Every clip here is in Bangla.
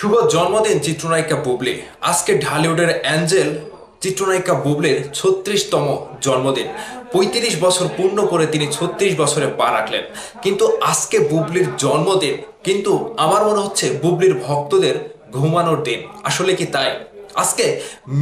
শুভ জন্মদিন চিত্রনায়িকা বুবলি। আজকে ঢালিউডের অ্যাঞ্জেল চিত্রনায়িকা বুবলির ৩৬তম জন্মদিন। ৩৫ বছর পূর্ণ করে তিনি ৩৬ বছরে পা রাখলেন। কিন্তু আজকে বুবলির জন্মদিন, কিন্তু আমার মনে হচ্ছে বুবলির ভক্তদের ঘুমানোর দিন। আসলে কি তাই? আজকে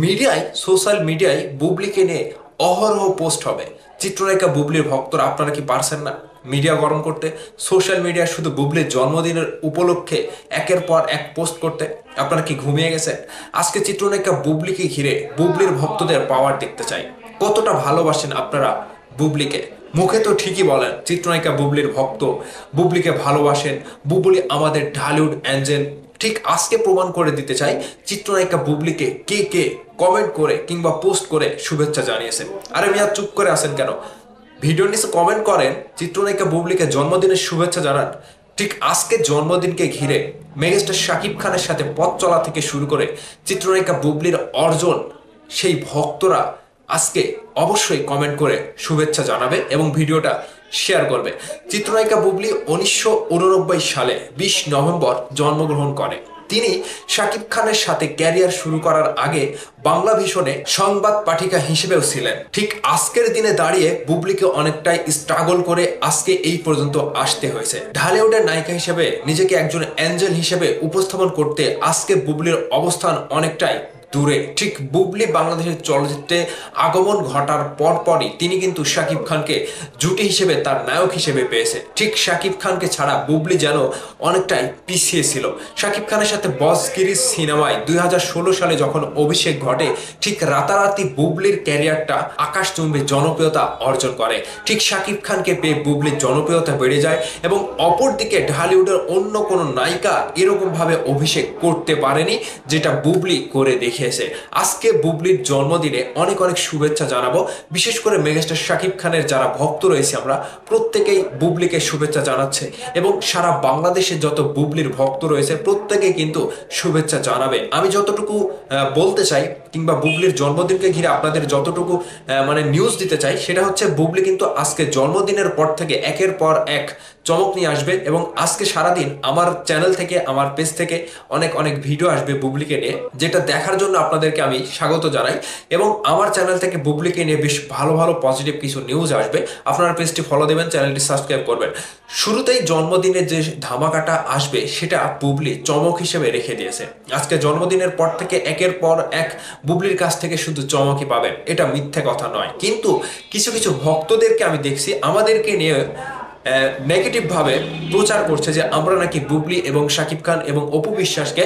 মিডিয়ায়, সোশ্যাল মিডিয়ায় বুবলিকে নিয়ে অহরহ পোস্ট হবে। চিত্রনায়িকা বুবলির ভক্তরা আপনারা কি পারছেন না মিডিয়া গরম করতে? সোশ্যাল মিডিয়া শুধু বুবলির জন্মদিনের উপলক্ষে একের পর এক পোস্ট করতে। আপনারা কি ঘুমিয়ে গেছেন? আজকে চিত্রনায়িকা বুবলিকে ঘিরে বুবলির ভক্তদের পাওয়ার দেখতে চাই। কতটা ভালোবাসেন আপনারা বুবলিকে? মুখে তো ঠিকই বলেন চিত্রনায়িকা বুবলির ভক্ত, বুবলিকে ভালোবাসেন, বুবলি আমাদের ঢালিউড অ্যাঞ্জেল। ঠিক আজকে প্রমাণ করে দিতে চাই চিত্রনায়িকা বুবলিকে কে কে কমেন্ট করে কিংবা পোস্ট করে শুভেচ্ছা জানিয়েছেন। আরে মিয়া, চুপ করে আছেন কেন? ভিডিওর নিচে কমেন্ট করেন, চিত্রনায়িকা বুবলিকে জন্মদিনের শুভেচ্ছা জানান। ঠিক আজকে জন্মদিনকে ঘিরে মেগাস্টার শাকিব খানের সাথে পথ চলা থেকে শুরু করে চিত্রনায়িকা বুবলির অর্জন, সেই ভক্তরা আজকে অবশ্যই কমেন্ট করে শুভেচ্ছা জানাবে এবং ভিডিওটা শেয়ার করবে। চিত্রনায়িকা বুবলি 1989 সালে 20 নভেম্বর জন্মগ্রহণ করে। তিনি শাকিব খানের সাথে ক্যারিয়ার শুরু করার আগে বাংলা ভিশনে সংবাদ পাঠিকা হিসেবেও ছিলেন। ঠিক আজকের দিনে দাঁড়িয়ে বুবলিকে অনেকটাই স্ট্রাগল করে আজকে এই পর্যন্ত আসতে হয়েছে। ঢালিউডের নায়িকা হিসেবে নিজেকে একজন অ্যাঞ্জেল হিসেবে উপস্থাপন করতে আজকে বুবলির অবস্থান অনেকটাই দূরে। ঠিক বুবলি বাংলাদেশের চলচ্চিত্রে আগমন ঘটার পরপরই তিনি কিন্তু শাকিব খানকে জুটি হিসেবে, তার নায়ক হিসেবে পেয়েছে। ঠিক শাকিব খানকে ছাড়া বুবলি যেন অনেকটাই পিছিয়ে ছিল। শাকিব খানের সাথে বস গিরিশ সিনেমায় 2016 সালে যখন অভিষেক ঘটে, ঠিক রাতারাতি বুবলির ক্যারিয়ারটা আকাশচুম্বী জনপ্রিয়তা অর্জন করে। ঠিক শাকিব খানকে পেয়ে বুবলির জনপ্রিয়তা বেড়ে যায় এবং অপরদিকে ঢালিউডের অন্য কোনো নায়িকা এরকম ভাবে অভিষেক করতে পারেনি যেটা বুবলি করে দেখিয়েছে। আজকে বুবলির জন্মদিনে অনেক অনেক শুভেচ্ছা জানাবো। বিশেষ করে মেগাস্টার শাকিব খানের যারা ভক্ত রয়েছে, আমরা প্রত্যেকেই বুবলিকে শুভেচ্ছা জানাচ্ছে এবং সারা বাংলাদেশে যত বুবলির ভক্ত রয়েছে প্রত্যেকেই কিন্তু শুভেচ্ছা জানাবে। আমি যতটুকু বলতে চাই কিংবা বুবলির জন্মদিনকে ঘিরে আপনাদের যতটুকু নিউজ দিতে চাই, সেটা হচ্ছে বুবলি কিন্তু আজকে জন্মদিনের পর থেকে একের পর এক চমক নিয়ে আসবে এবং আজকে সারাদিন আমার চ্যানেল থেকে, আমার পেজ থেকে অনেক অনেক ভিডিও আসবে বুবলিকে নিয়ে, যেটা দেখার জন্য আপনাদেরকে আমি স্বাগত জানাই। এবং আমার চ্যানেল থেকে বুবলিকে নিয়ে বেশ ভালো ভালো পজিটিভ কিছু নিউজ আসবে। আপনারা পেজটি ফলো দেবেন, চ্যানেলটি সাবস্ক্রাইব করবেন। শুরুতেই জন্মদিনে যে ধামাকাটা আসবে সেটা বুবলি চমক হিসেবে রেখে দিয়েছে। আজকে জন্মদিনের পর থেকে একের পর এক বুবলির কাছ থেকে শুধু চমকই পাবেন, এটা মিথ্যে কথা নয়। কিন্তু কিছু কিছু ভক্তদেরকে আমি দেখছি আমাদেরকে নিয়ে নেগেটিভ ভাবে প্রচার করছে যে আমরা নাকি বুবলি এবং শাকিব খান এবং অপু বিশ্বাসকে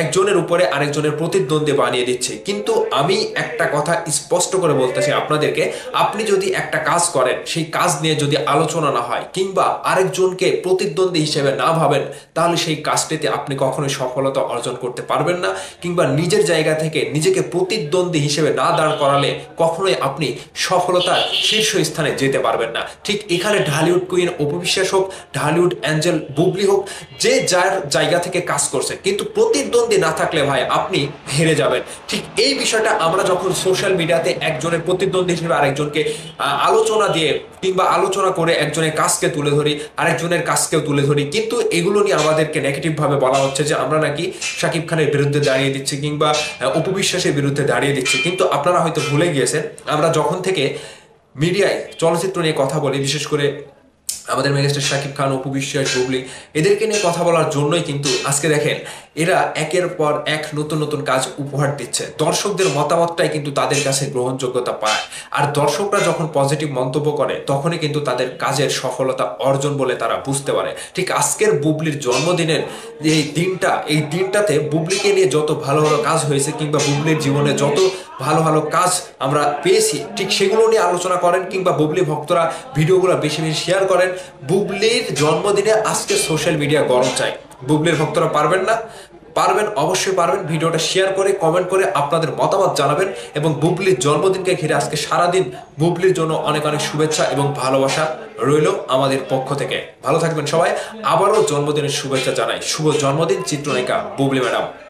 একজনের উপরে আরেকজনের প্রতিদ্বন্দ্বী বানিয়ে দিচ্ছে। কিন্তু আমি একটা কথা স্পষ্ট করে বলতেছি আপনাদেরকে, আপনি যদি একটা কাজ করেন, সেই কাজ নিয়ে যদি আলোচনা না হয় কিংবা আরেকজনকে প্রতিদ্বন্দ্বী হিসেবে না ভাবেন, তাহলে সেই কাজটিতে আপনি কখনোই সফলতা অর্জন করতে পারবেন না। কিংবা নিজের জায়গা থেকে নিজেকে প্রতিদ্বন্দ্বী হিসেবে না দাঁড় করালে কখনোই আপনি সফলতার শীর্ষ স্থানে যেতে পারবেন না। ঠিক এখানে ঢালিউড কুইন অপু বিশ্বাস হোক, ঢালিউড অ্যাঞ্জেল বুবলি হোক, যে যার জায়গা থেকে কাজ করছে, কিন্তু প্রতিদ্বন্দ্বী না থাকলে ভাই আপনি হেরে যাবেন। ঠিক এই বিষয়টা আমরা যখন সোশ্যাল মিডিয়াতে একজনের প্রতিদ্বন্দ্বী হিসেবে আরেকজনকে আলোচনা দিয়ে কিংবা আলোচনা করে একজনের কাজকে তুলে ধরি, আরেকজনের কাজকেও তুলে ধরি, কিন্তু এগুলো নিয়ে আমাদেরকে নেগেটিভ ভাবে বলা হচ্ছে যে আমরা নাকি শাকিব খানের বিরুদ্ধে দাঁড়িয়ে দিচ্ছি কিংবা অপু বিশ্বাসের বিরুদ্ধে দাঁড়িয়ে দিচ্ছি। কিন্তু আপনারা হয়তো ভুলে গিয়েছেন, আমরা যখন থেকে মিডিয়ায় চলচ্চিত্র নিয়ে কথা বলি, বিশেষ করে আমাদের মেগাস্টার শাকিব খান, অপু বিশ্বাস, বুবলি, এদেরকে নিয়ে কথা বলার জন্যই কিন্তু আজকে দেখেন এরা একের পর এক নতুন নতুন কাজ উপহার দিচ্ছে। দর্শকদের মতামতটাই কিন্তু তাদের কাছে গ্রহণযোগ্যতা পায়। আর দর্শকরা যখন পজিটিভ মন্তব্য করে তখনই কিন্তু তাদের কাজের সফলতা অর্জন বলে তারা বুঝতে পারে। ঠিক আজকের বুবলির জন্মদিনের এই দিনটাতে বুবলিকে নিয়ে যত ভালো ভালো কাজ হয়েছে কিংবা বুবলির জীবনে যত ভালো ভালো কাজ আমরা পেয়েছি, ঠিক সেগুলো নিয়ে আলোচনা করেন কিংবা বুবলি ভক্তরা ভিডিওগুলো বেশি বেশি শেয়ার করেন। বুবলির জন্মদিনে আজকে সোশ্যাল মিডিয়া গরম চাই। বুবলির ভক্তরা পারবেন না? পারবেন, অবশ্যই পারবেন। ভিডিওটা শেয়ার করে কমেন্ট করে আপনাদের মতামত জানাবেন এবং বুবলির জন্মদিনকে ঘিরে আজকে সারাদিন বুবলির জন্য অনেক অনেক শুভেচ্ছা এবং ভালোবাসা রইল আমাদের পক্ষ থেকে। ভালো থাকবেন সবাই। আবারও জন্মদিনের শুভেচ্ছা জানাই। শুভ জন্মদিন চিত্রনায়িকা বুবলি ম্যাডাম।